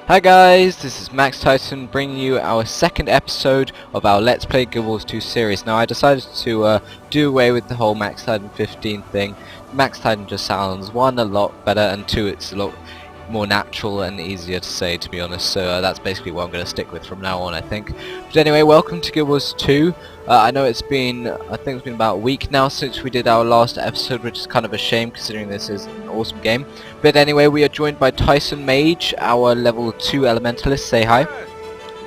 Hi guys, this is Max Tyson bringing you our second episode of our Let's Play Guild Wars 2 series. Now I decided to do away with the whole Max Titan 15 thing. Max Titan just sounds, one, a lot better, and two, it's a lot more natural and easier to say, to be honest. So that's basically what I'm going to stick with from now on, I think. But anyway, welcome to Guild Wars 2. I know it's been about a week now since we did our last episode, which is kind of a shame considering this is an awesome game. But anyway, we are joined by Tyson Mage, our level 2 elementalist. Say hi.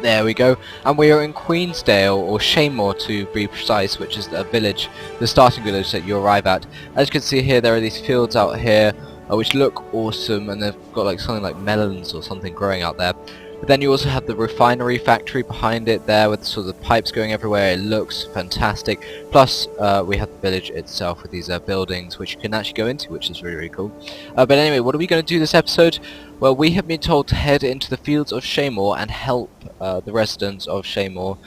There we go. And we are in Queensdale, or Shaemor to be precise, which is a village, the starting village that you arrive at. As you can see here, there are these fields out here, which look awesome, and they've got like something like melons or something growing out there. But then you also have the refinery factory behind it there with sort of the pipes going everywhere. It looks fantastic. Plus we have the village itself with these buildings which you can actually go into, which is really, really cool. But anyway, what are we going to do this episode? Well, we have been told to head into the Fields of Shaemor and help the residents of Shaemor,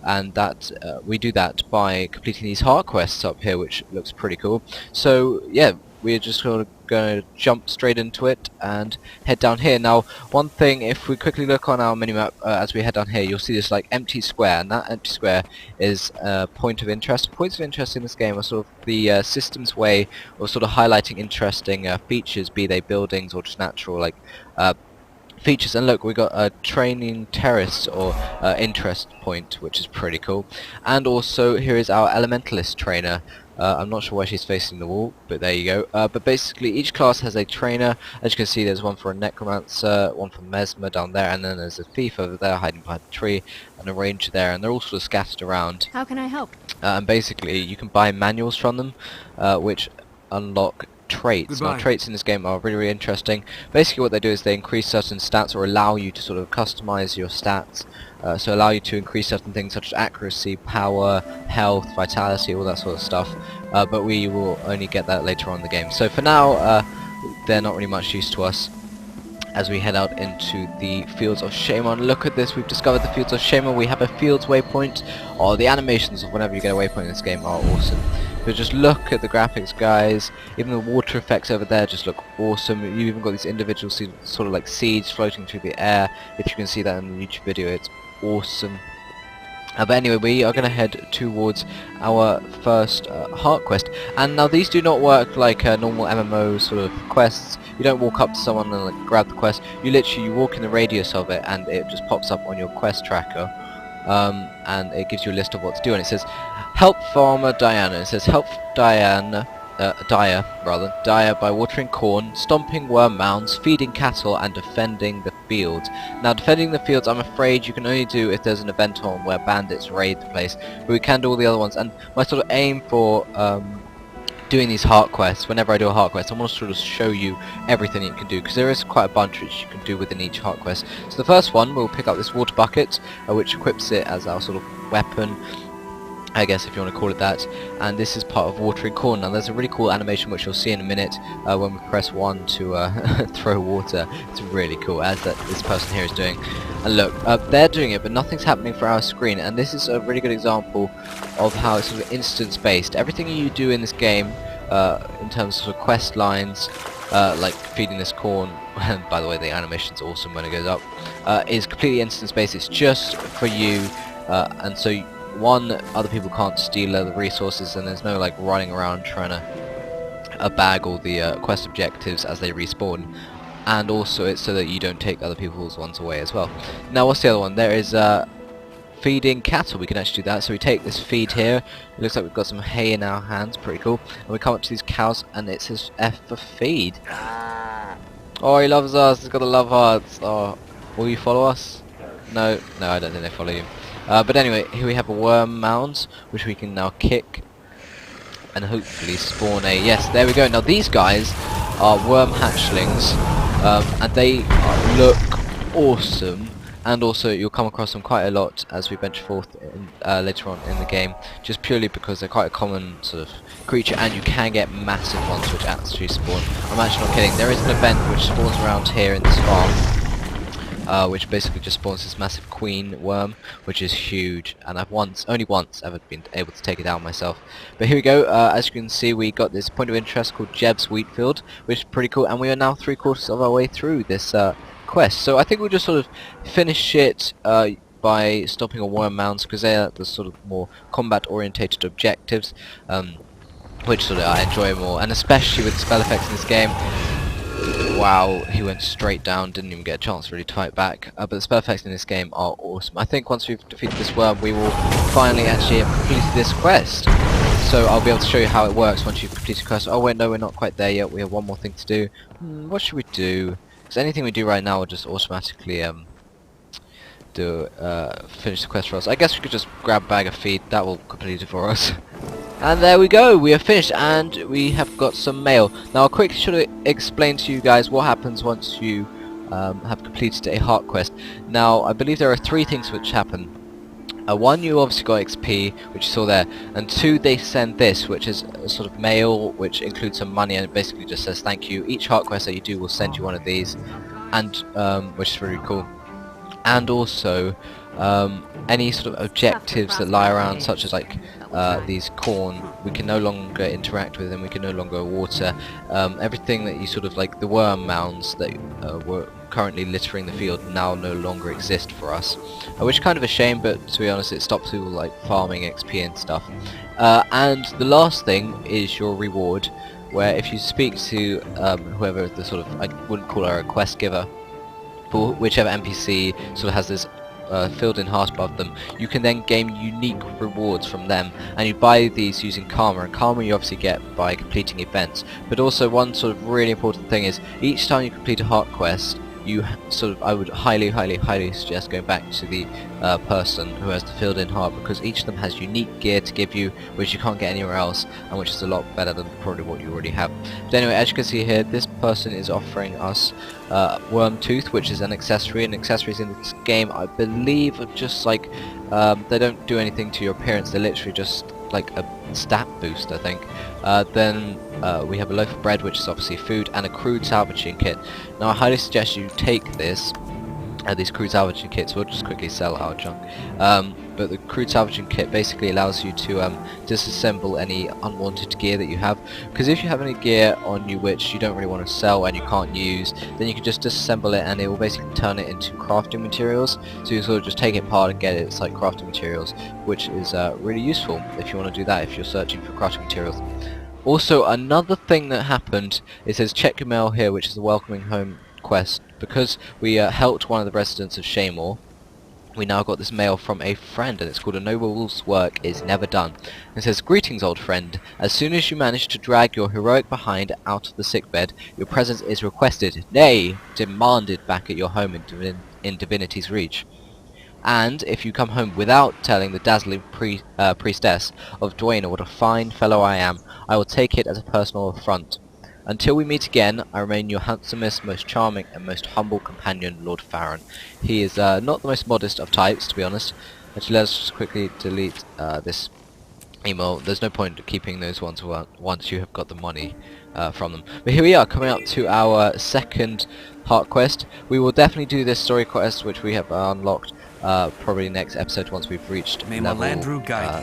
and that we do that by completing these heart quests up here, which looks pretty cool. So yeah, we're just going to jump straight into it and head down here. Now, one thing, if we quickly look on our minimap as we head down here, you'll see this like empty square, and that empty square is a point of interest. Points of interest in this game are sort of the system's way of sort of highlighting interesting features, be they buildings or just natural like features. And look, we got a training terrace or interest point, which is pretty cool. And also here is our elementalist trainer. I'm not sure why she's facing the wall, but there you go. But basically each class has a trainer. As you can see, there's one for a necromancer, one for mesmer down there, and then there's a thief over there hiding behind the tree, and a ranger there, and they're all sort of scattered around. How can I help? And basically you can buy manuals from them, which unlock traits. Now, traits in this game are really, really interesting. Basically what they do is they increase certain stats or allow you to sort of customize your stats, so allow you to increase certain things such as accuracy, power, health, vitality, all that sort of stuff, but we will only get that later on in the game. So for now they're not really much use to us as we head out into the Fields of Shaemor. Look at this, we've discovered the Fields of Shaemor. We have a fields waypoint. Oh, the animations of whenever you get a waypoint in this game are awesome. But just look at the graphics, guys. Even the water effects over there just look awesome. You've even got these individual sort of like seeds floating through the air. If you can see that in the YouTube video, it's awesome. But anyway, we are going to head towards our first heart quest. And now these do not work like normal MMO sort of quests. You don't walk up to someone and like grab the quest. You walk in the radius of it and it just pops up on your quest tracker. And it gives you a list of what to do, and it says help farmer Diana. It says help Dyer by watering corn, stomping worm mounds, feeding cattle, and defending the fields. Now, defending the fields, I'm afraid you can only do if there's an event on where bandits raid the place, but we can do all the other ones. And my sort of aim for doing these heart quests, whenever I do a heart quest, I want to sort of show you everything you can do, because there is quite a bunch which you can do within each heart quest. So the first one, we'll pick up this water bucket, which equips it as our sort of weapon, I guess, if you want to call it that. And this is part of watering corn. Now there's a really cool animation which you'll see in a minute when we press 1 to throw water. It's really cool, as this person here is doing. And look, they're doing it, but nothing's happening for our screen. And this is a really good example of how it's sort of instance based. Everything you do in this game in terms of, sort of quest lines, like feeding this corn, and by the way the animation's awesome when it goes up, is completely instance based. It's just for you, and so one, other people can't steal the resources, and there's no like running around trying to bag all the quest objectives as they respawn. And also it's so that you don't take other people's ones away as well. Now what's the other one? There is feeding cattle. We can actually do that. So we take this feed here. It looks like we've got some hay in our hands. Pretty cool. And we come up to these cows and it says F for feed. Oh, he loves us. He's got the love hearts. Oh, will you follow us? No, I don't think they follow you. But anyway, here we have a worm mound, which we can now kick and hopefully spawn a... Yes, there we go. Now these guys are worm hatchlings, and they look awesome. And also you'll come across them quite a lot as we venture forth later on in the game, just purely because they're quite a common sort of creature, and you can get massive ones which actually spawn. I'm actually not kidding. There is an event which spawns around here in this farm, which basically just spawns this massive queen worm, which is huge, and I've only once ever been able to take it down myself. But here we go. As you can see, we got this point of interest called Jeb's Wheatfield, which is pretty cool, and we are now 3/4 of our way through this quest. So I think we'll just sort of finish it by stopping on worm mounds, because they're the sort of more combat orientated objectives, which sort of I enjoy more, and especially with the spell effects in this game. Wow, he went straight down, didn't even get a chance to really to fight back. But the spell effects in this game are awesome. I think once we've defeated this worm, we will finally actually have completed this quest. So I'll be able to show you how it works once you've completed the quest. Oh wait, no, we're not quite there yet. We have one more thing to do. What should we do? Because anything we do right now will just automatically finish the quest for us. I guess we could just grab a bag of feed. That will complete it for us. And there we go, we are finished, and we have got some mail. Now I'll quickly should explain to you guys what happens once you have completed a heart quest. Now I believe there are 3 things which happen. 1, you obviously got XP, which you saw there, and 2, they send this, which is a sort of mail, which includes some money, and it basically just says thank you. Each heart quest that you do will send you one of these, and which is really cool. And also any sort of objectives that lie around, such as like these corn, we can no longer interact with, and we can no longer water. Everything that you sort of like, the worm mounds that were currently littering the field now no longer exist for us, which is kind of a shame, but to be honest it stops people like farming XP and stuff. And the last thing is your reward, where if you speak to whoever the sort of, I wouldn't call her a quest giver, but whichever NPC sort of has this filled in heart above them, you can then gain unique rewards from them, and you buy these using karma, and karma you obviously get by completing events. But also one sort of really important thing is, each time you complete a heart quest, you sort of, I would highly suggest going back to the person who has the filled in heart, because each of them has unique gear to give you which you can't get anywhere else, and which is a lot better than probably what you already have. But anyway, as you can see here, this person is offering us worm tooth, which is an accessory, and accessories in this game I believe are just like they don't do anything to your appearance, they're literally just like a stat boost, I think. Then we have a loaf of bread, which is obviously food, and a crude salvaging kit. Now I highly suggest you take this, these crude salvaging kits. We'll just quickly sell our junk. But the crude salvaging kit basically allows you to disassemble any unwanted gear that you have, because if you have any gear on you which you don't really want to sell and you can't use, then you can just disassemble it and it will basically turn it into crafting materials. So you sort of just take it apart and get it, it's like crafting materials, which is really useful if you want to do that, if you're searching for crafting materials. Also, another thing that happened, it says check your mail here, which is the welcoming home quest. Because we helped one of the residents of Shaemor, we now got this mail from a friend, and it's called "A Noble's Work is Never Done." It says, "Greetings, old friend. As soon as you manage to drag your heroic behind out of the sickbed, your presence is requested, nay, demanded back at your home in Divinity's Reach. And if you come home without telling the dazzling priestess of Dwayne what a fine fellow I am, I will take it as a personal affront. Until we meet again, I remain your handsomest, most charming, and most humble companion, Lord Farron." He is not the most modest of types, to be honest. Actually, let's just quickly delete this email. There's no point keeping those ones once you have got the money from them. But here we are, coming up to our second heart quest. We will definitely do this story quest, which we have unlocked probably next episode once we've reached level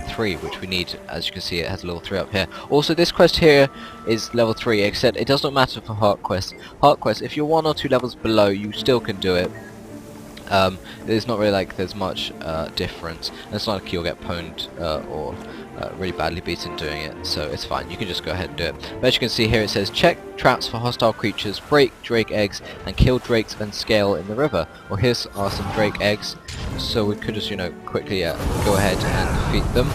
3, which we need. As you can see, it has a level 3 up here. Also, this quest here is level 3, except it does not matter for heart quests. Heart quests, if you're 1 or 2 levels below, you still can do it. It's not really like there's much difference, and it's not like you'll get pwned or really badly beaten doing it, so it's fine, you can just go ahead and do it. But as you can see here, it says check traps for hostile creatures, break drake eggs, and kill drakes and scale in the river. Well, here's are some drake eggs, so we could just, you know, quickly go ahead and defeat them.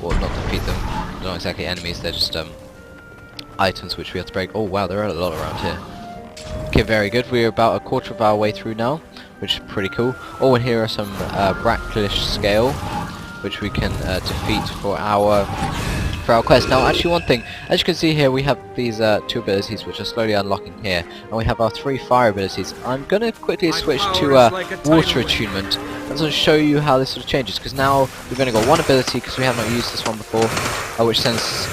Well, not defeat them, they're not exactly enemies, they're just items which we have to break. Oh wow, there are a lot around here. Okay, very good, we're about a quarter of our way through now, which is pretty cool. Oh, and here are some Bracklish scale, which we can defeat for our quest. Now, actually, one thing, as you can see here, we have these 2 abilities which are slowly unlocking here, and we have our 3 fire abilities. I'm going to quickly switch to water attunement, and sort of show you how this sort of changes, because now we've only got 1 ability, because we have not used this one before, which sends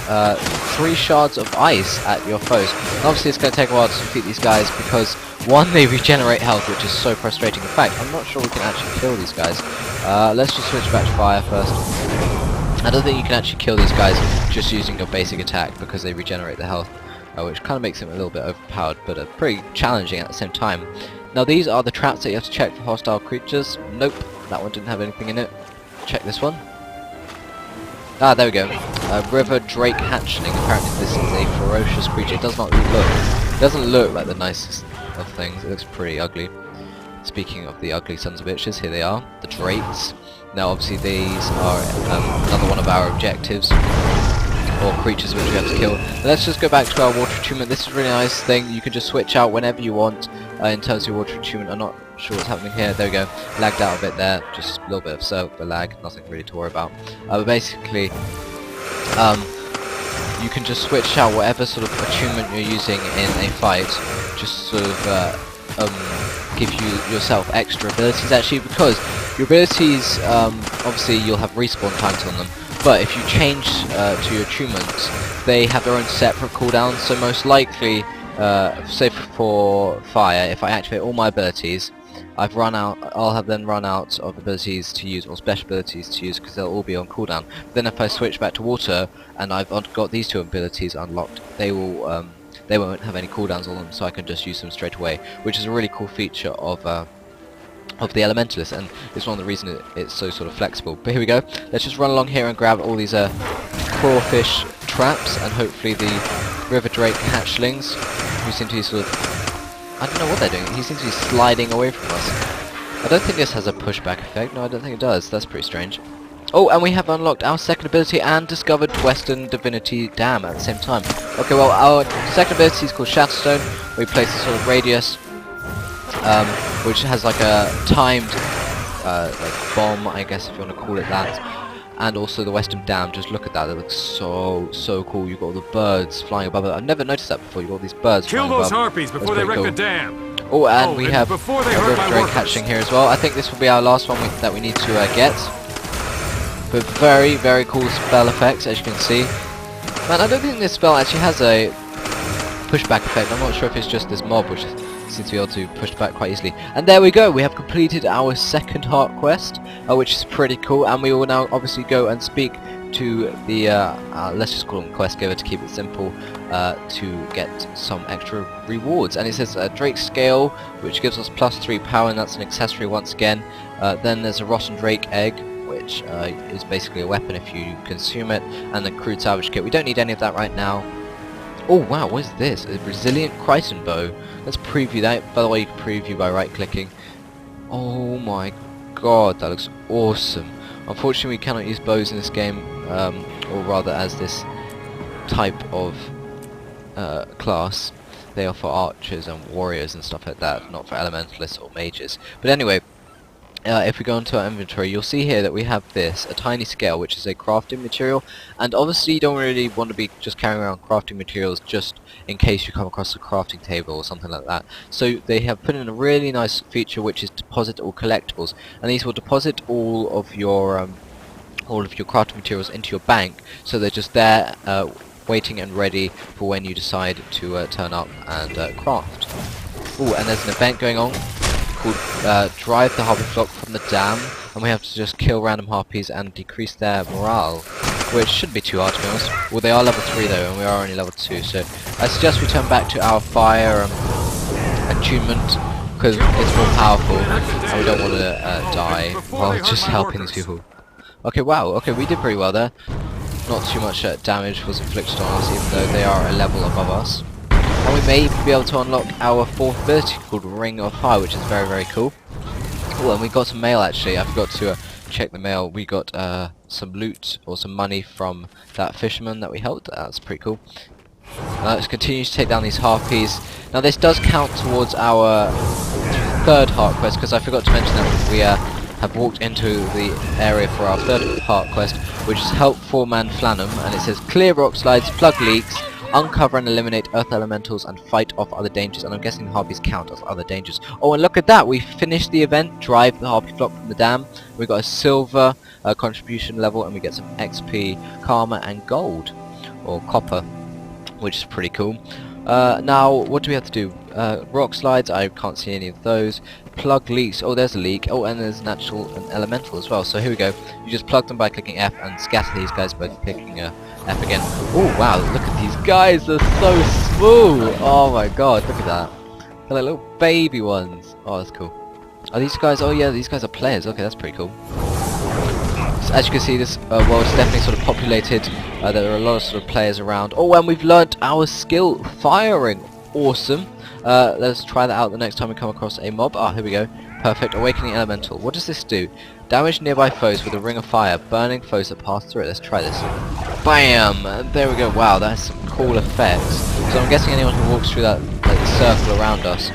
3 shards of ice at your foes. And obviously, it's going to take a while to defeat these guys, because 1, they regenerate health, which is so frustrating. In fact, I'm not sure we can actually kill these guys. Let's just switch back to fire first. I don't think you can actually kill these guys just using your basic attack, because they regenerate the health, which kind of makes them a little bit overpowered, but pretty challenging at the same time. Now these are the traps that you have to check for hostile creatures. Nope, that one didn't have anything in it. Check this one. Ah, there we go. River Drake Hatchling. Apparently this is a ferocious creature. It doesn't look like the nicest of things. It looks pretty ugly. Speaking of the ugly sons of bitches, here they are, the Drakes. Now obviously these are another one of our objectives, or creatures which we have to kill. But let's just go back to our water attunement. This is a really nice thing. You can just switch out whenever you want in terms of your water attunement. I'm not sure what's happening here. There we go. Lagged out a bit there. Just a little bit of server lag. Nothing really to worry about. But basically, you can just switch out whatever sort of attunement you're using in a fight. Just sort of give you yourself extra abilities actually, because your abilities obviously you'll have respawn times on them, but if you change to your attunements, they have their own separate cooldowns. So most likely, say for fire, if I activate all my abilities, I'll have then run out of abilities to use, or special abilities to use, because they'll all be on cooldown. Then if I switch back to water and I've got these two abilities unlocked, they won't have any cooldowns on them, so I can just use them straight away, which is a really cool feature of the Elementalist, and it's one of the reasons it's so sort of flexible. But here we go. Let's just run along here and grab all these crawfish traps, and hopefully the River Drake hatchlings, who seem to be sort of, I don't know what they're doing. He seems to be sliding away from us. I don't think this has a pushback effect. No, I don't think it does. That's pretty strange. Oh, and we have unlocked our second ability and discovered Western Divinity Dam at the same time. Okay, well, our second ability is called Shatterstone. We place a sort of radius, which has like a timed like bomb, I guess, if you want to call it that. And also the Western Dam. Just look at that. It looks so cool. You've got all the birds flying above it. I've never noticed that before. You've got all these birds flying above. Kill those harpies before they wreck the dam. Oh, and we have a River Drake hatching here as well. I think this will be our last one that we need to get. But very cool spell effects, as you can see. Man, I don't think this spell actually has a pushback effect. I'm not sure if it's just this mob which seems to be able to push back quite easily. And there we go, we have completed our second heart quest, which is pretty cool. And we will now obviously go and speak to the, let's just call him quest giver to keep it simple, to get some extra rewards. And it says Drake Scale, which gives us +3 power, and that's an accessory once again. Then there's a Rotten Drake Egg, which is basically a weapon if you consume it, and the crude salvage kit. We don't need any of that right now. Oh wow, what is this? A Resilient Crichton Bow. Let's preview that. By the way, you can preview by right clicking. Oh my god, that looks awesome. Unfortunately we cannot use bows in this game, or rather as this type of class. They are for archers and warriors and stuff like that, not for elementalists or mages. But anyway, if we go into our inventory, you'll see here that we have this, a tiny scale, which is a crafting material, and obviously you don't really want to be just carrying around crafting materials just in case you come across a crafting table or something like that. So they have put in a really nice feature which is deposit all collectibles, and these will deposit all of your crafting materials into your bank, so they're just there waiting and ready for when you decide to turn up and craft. Oh, and there's an event going on called Drive the Harpy Flock from the Dam, and we have to just kill random harpies and decrease their morale, which shouldn't be too hard to be honest. Well, they are level 3 though, and we are only level 2, so I suggest we turn back to our fire attunement, because it's more powerful, and we don't want to die while just helping these people. Okay, wow, okay, we did pretty well there. Not too much damage was inflicted on us, even though they are a level above us. And we may even be able to unlock our fourth ability called Ring of Fire, which is very cool. Oh, and we got some mail actually. I forgot to check the mail. We got some loot or some money from that fisherman that we helped. That's pretty cool. Let's continue to take down these harpies. Now this does count towards our third heart quest, because I forgot to mention that we have walked into the area for our third heart quest, which is Help 4-Man Flanham, and it says clear rock slides, plug leaks, uncover and eliminate earth elementals, and fight off other dangers. And I'm guessing the harpies count as other dangers. Oh, and look at that, we finished the event, Drive the Harpy Flock from the Dam. We got a silver contribution level, and we get some XP, karma, and gold, or copper, which is pretty cool. Now, what do we have to do? Rock slides, I can't see any of those. Plug leaks, oh there's a leak. Oh, and there's natural and elemental as well. So here we go. You just plug them by clicking F and scatter these guys by clicking F again. Oh wow, look at these guys, they're so smooth. Oh my god, look at that. They're like little baby ones. Oh, that's cool. Are these guys? Oh yeah, these guys are players. Okay, that's pretty cool. So as you can see, this world is definitely sort of populated. There are a lot of sort of players around. Oh, and we've learnt our skill, firing. Awesome. Let's try that out the next time we come across a mob. Ah, here we go. Perfect. Awakening Elemental. What does this do? Damage nearby foes with a ring of fire, burning foes that pass through it. Let's try this. Bam! And there we go. Wow, that's some cool effects. So I'm guessing anyone who walks through that circle around us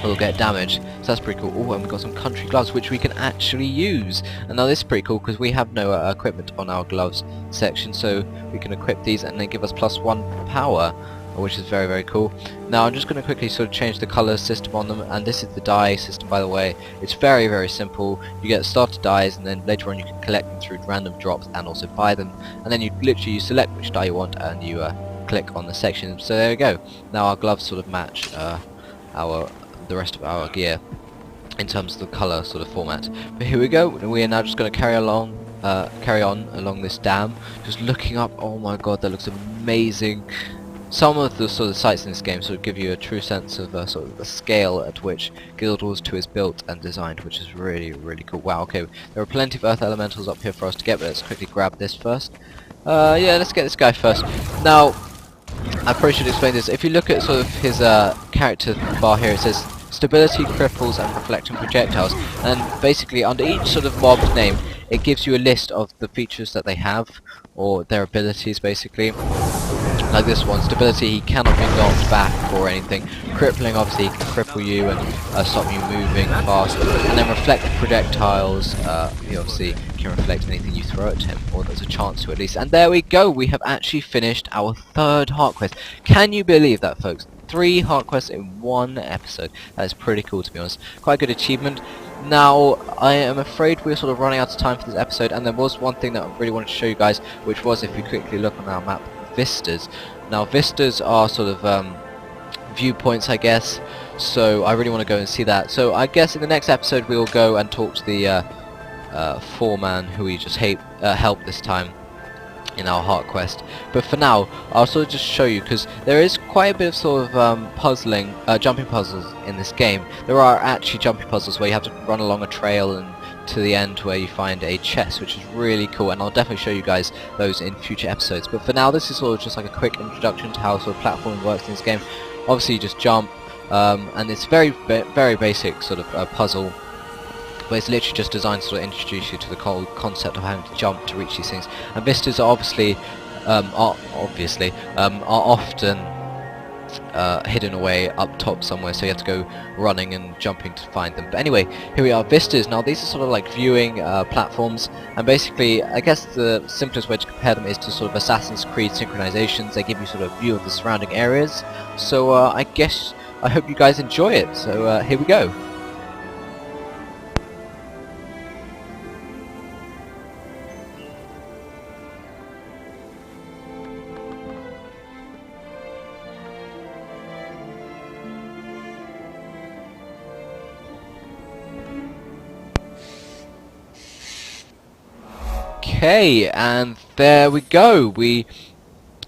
will get damaged. So that's pretty cool. Oh, and we've got some country gloves which we can actually use. And now this is pretty cool because we have no equipment on our gloves section, so we can equip these and they give us +1 power, which is very, very cool. Now I'm just going to quickly sort of change the colour system on them, and this is the dye system, by the way. It's very, very simple. You get starter dyes, and then later on you can collect them through random drops and also buy them, and then you select which dye you want and you click on the section. So there we go. Now our gloves sort of match the rest of our gear in terms of the colour sort of format. But here we go. We are now just going to carry on along this dam, just looking up. Oh my god, that looks amazing. Some of the sort of sites in this game sort of give you a true sense of sort of the scale at which Guild Wars 2 is built and designed, which is really, really cool. Wow, okay, there are plenty of earth elementals up here for us to get, but let's quickly grab this first. Yeah, let's get this guy first. Now, I probably should explain this. If you look at sort of his character bar here, it says stability, cripples, and reflecting projectiles, and basically under each sort of mob's name, it gives you a list of the features that they have, or their abilities, basically. Like this one, stability, he cannot be knocked back or anything. Crippling, obviously, he can cripple you and stop you moving fast. And then reflecting projectiles, he obviously can reflect anything you throw at him, or there's a chance to at least. And there we go, we have actually finished our 3rd heart quest. Can you believe that, folks? 3 heart quests in 1 episode. That is pretty cool, to be honest. Quite a good achievement. Now, I am afraid we're sort of running out of time for this episode, and there was one thing that I really wanted to show you guys, which was, if we quickly look on our map, vistas. Now, vistas are sort of viewpoints, I guess, so I really want to go and see that. So I guess in the next episode we'll go and talk to the foreman who we just helped this time in our heart quest. But for now, I'll sort of just show you, because there is quite a bit of sort of puzzling, jumping puzzles in this game. There are actually jumping puzzles where you have to run along a trail and to the end where you find a chest, which is really cool, and I'll definitely show you guys those in future episodes. But for now, this is sort of just like a quick introduction to how sort of platforming works in this game. Obviously you just jump, and it's very basic sort of puzzle, but it's literally just designed to sort of introduce you to the whole concept of having to jump to reach these things. And vistas are obviously are often hidden away up top somewhere, so you have to go running and jumping to find them. But anyway, here we are, vistas. Now these are sort of like viewing platforms, and basically I guess the simplest way to compare them is to sort of Assassin's Creed synchronizations. They give you sort of view of the surrounding areas, so I hope you guys enjoy it. So here we go. Okay, and there we go. We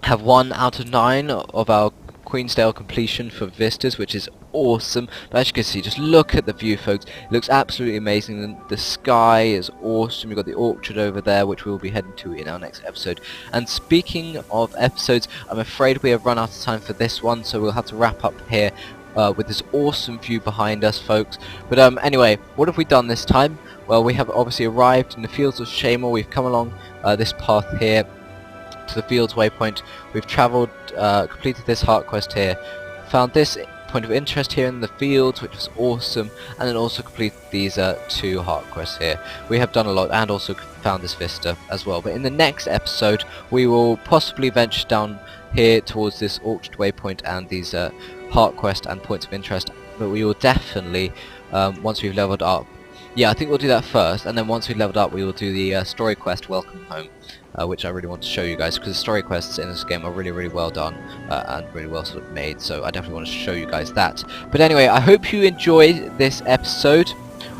have 1 out of 9 of our Queensdale completion for vistas, which is awesome. But as you can see, just look at the view, folks. It looks absolutely amazing. The sky is awesome. We've got the orchard over there, which we'll be heading to in our next episode. And speaking of episodes, I'm afraid we have run out of time for this one, so we'll have to wrap up here with this awesome view behind us, folks. But anyway, what have we done this time? Well, we have obviously arrived in the Fields of Shaemor. We've come along this path here to the Fields waypoint. We've travelled, completed this heart quest here, found this point of interest here in the fields, which was awesome, and then also completed these 2 heart quests here. We have done a lot, and also found this vista as well. But in the next episode, we will possibly venture down here towards this orchard waypoint and these heart quest and points of interest. But we will definitely, once we've leveled up, yeah, I think we'll do that first, and then once we've leveled up, we will do the story quest, Welcome Home, which I really want to show you guys, because the story quests in this game are really, really well done and really well sort of made, so I definitely want to show you guys that. But anyway, I hope you enjoyed this episode,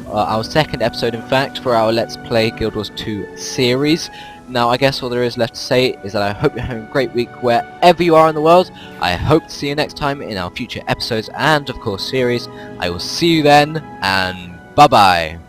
our 2nd episode, in fact, for our Let's Play Guild Wars 2 series. Now I guess all there is left to say is that I hope you're having a great week wherever you are in the world. I hope to see you next time in our future episodes and of course series. I will see you then, and bye bye.